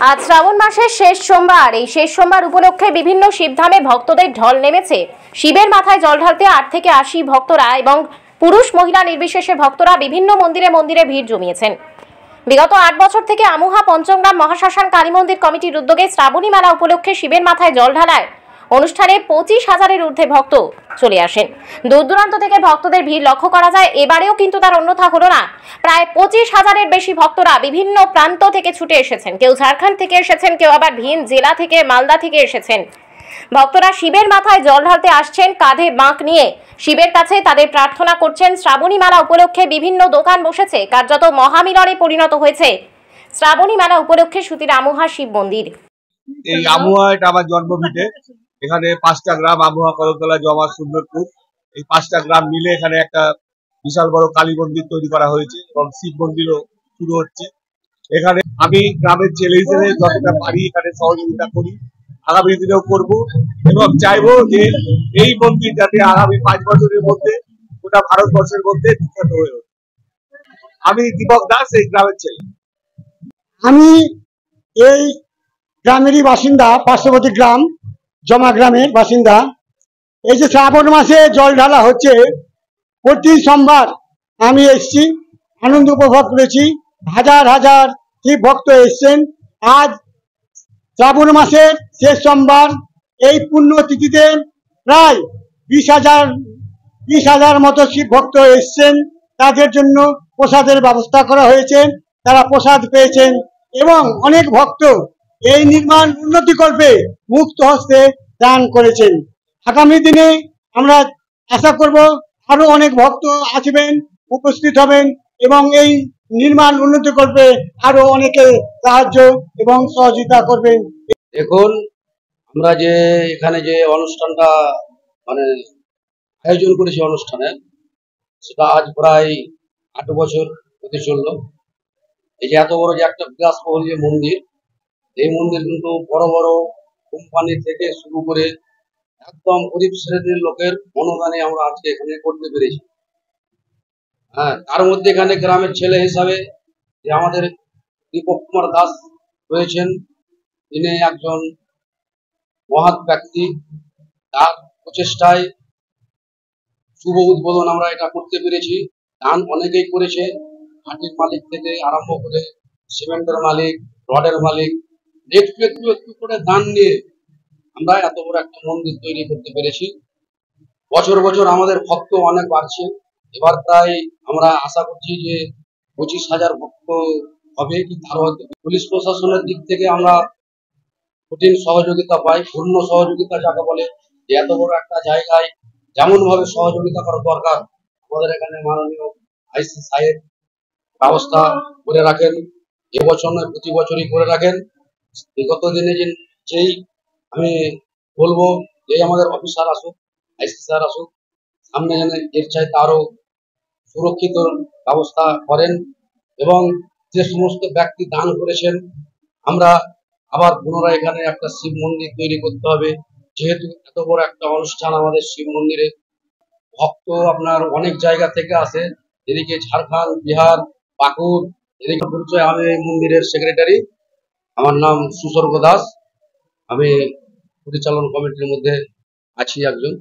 আজ শ্রাবণ মাসের শেষ সোমবার। এই শেষ সোমবার উপলক্ষে বিভিন্ন শিবধামে ভক্তদের ঢল নেমেছে। শিবের মাথায় জল ঢালতে 8 থেকে 80 ভক্তরা এবং পুরুষ মহিলা নির্বিশেষে ভক্তরা বিভিন্ন মন্দিরে মন্দিরে ভিড় জমিয়েছেন। বিগত 8 বছর থেকে আমুহা পঞ্চমগ্রাম মহাশ্মশান কালী মন্দির কমিটির উদ্যোগে শ্রাবণী মেলা উপলক্ষে শিবের মাথায় জল ঢালায় অনুষ্ঠানে 25,000-এর ঊর্ধ্বে ভক্ত চলে আসেন। দূর দূরান্ত থেকে ভক্তদের ভিড় লক্ষ্য করা যায়। এবারেও কিন্তু তার অন্যথা হলো না। প্রায় 25,000-এর বেশি ভক্তরা বিভিন্ন প্রান্ত থেকে ছুটে এসেছেন। কেউ ঝাড়খণ্ড থেকে এসেছেন, কেউ আবার ভিন জেলা থেকে, মালদা থেকে এসেছেন। ভক্তরা শিবের মাথায় জল ঢালতে আসছেন কাঁধে বাঁক নিয়ে। শিবের কাছে তাদের প্রার্থনা করছেন। শ্রাবণী মেলা উপলক্ষে বিভিন্ন দোকান বসেছে। কার্যত মহামিলনে পরিণত হয়েছে শ্রাবণী মেলা উপলক্ষে সুতির আমুহা শিব মন্দির। এই আমুহা এটা আমার জন্মভিটে। এখানে 5টা গ্রাম, আমুহা, কদমতলা, জমা, সুন্দরপুর, এই 5টা গ্রাম মিলে এখানে একটা বিশাল বড় কালী মন্দির তৈরি করা হয়েছে এবং শিব মন্দিরও শুরু হচ্ছে। এখানে আমি গ্রামের ছেলে হিসেবে যতটা পারি এখানে সহযোগিতা করি, আগামী দিনেও করব এবং চাইবো যে এই মন্দির যাতে আগামী 5 বছরের মধ্যে গোটা ভারতবর্ষের মধ্যে বিখ্যাত হয়ে ওঠে। আমি দীপক দাস, এই গ্রামের ছেলে। আমি এই গ্রামেরই বাসিন্দা, পার্শ্ববর্তী গ্রাম জমা গ্রামের বাসিন্দা। এই যে শ্রাবণ মাসে জল ঢালা হচ্ছে, প্রতি সোমবার আমি এসেছি, আনন্দ উপভোগ করেছি। হাজার হাজার শিব ভক্ত এসছেন। আজ শ্রাবণ মাসের শেষ সোমবার, এই পুণ্য তিথিতে প্রায় 20,000 মতো শিব ভক্ত এসছেন। তাদের জন্য প্রসাদের ব্যবস্থা করা হয়েছে, তারা প্রসাদ পেয়েছেন এবং অনেক ভক্ত এই নির্মাণ উন্নতিকল্পে মুক্ত হস্তে দান করেছেন। আগামী দিনে আমরা আশা করব আরো অনেক ভক্ত আসবেন, উপস্থিত হবেন এবং এই নির্মাণ উন্নতিকল্পে আরো অনেকে সাহায্য এবং সহযোগিতা করবেন। এখন আমরা যে এখানে যে অনুষ্ঠানটা মানে আয়োজন করেছি অনুষ্ঠানের, সেটা আজ প্রায় 8 বছর হতে চললো। এই যে এত বড় যে একটা বিলাসবহুল যে মন্দির, এই মন্দির কিন্তু বড় বড় কোম্পানি থেকে শুরু করে একদম গরিব শ্রেণীর লোকের অনুদানে আমরা আজকে এখানে করতে পেরেছি। হ্যাঁ, তার মধ্যে এখানে গ্রামের ছেলে হিসাবে যে আমাদের দীপক কুমার দাস রয়েছেন, তিনি একজন মহৎ ব্যক্তি। তার প্রচেষ্টায় শুভ উদ্বোধন আমরা এটা করতে পেরেছি। দান অনেকেই করেছে, মাটির মালিক থেকে আরম্ভ করে সিমেন্টের মালিক, রডের মালিক, একটু একটু একটু করে দান নিয়ে আমরা এত বড় একটা মন্দির তৈরি করতে পেরেছি। বছর বছর আমাদের ভক্ত অনেক বাড়ছে। এবার প্রায় আমরা আশা করছি যে 25,000 ভক্ত হবে কি তার হয়তো। পুলিশ প্রশাসনের দিক থেকে আমরা কঠিন সহযোগিতা পাই, পূর্ণ সহযোগিতা যাকে বলে, যে এত বড় একটা জায়গায় যেমন ভাবে সহযোগিতা করা দরকার আমাদের এখানে মাননীয় আইসি সাহেব ব্যবস্থা করে রাখেন। এবছর নয়, প্রতি বছরই করে রাখেন। বিগত দিনে যেই আমি বলবো যে আমাদের অফিসার আসুক, আইসি স্যার আসুক, সামনে যেন এর চাইতে আরো সুরক্ষিত ব্যবস্থা করেন এবং যে সমস্ত ব্যক্তি দান করেছেন, আমরা আবার পুনরায় এখানে একটা শিব মন্দির তৈরি করতে হবে। যেহেতু এত বড় একটা অনুষ্ঠান আমাদের শিব মন্দিরে, ভক্ত আপনার অনেক জায়গা থেকে আসে, এদিকে ঝাড়খণ্ড, বিহার, পাকুড়, এদিকে পরিচয়। আমি এই মন্দিরের সেক্রেটারি, আমার নাম সুস্বর্গ দাস। আমি পরিচালন কমিটির মধ্যে আছি একজন।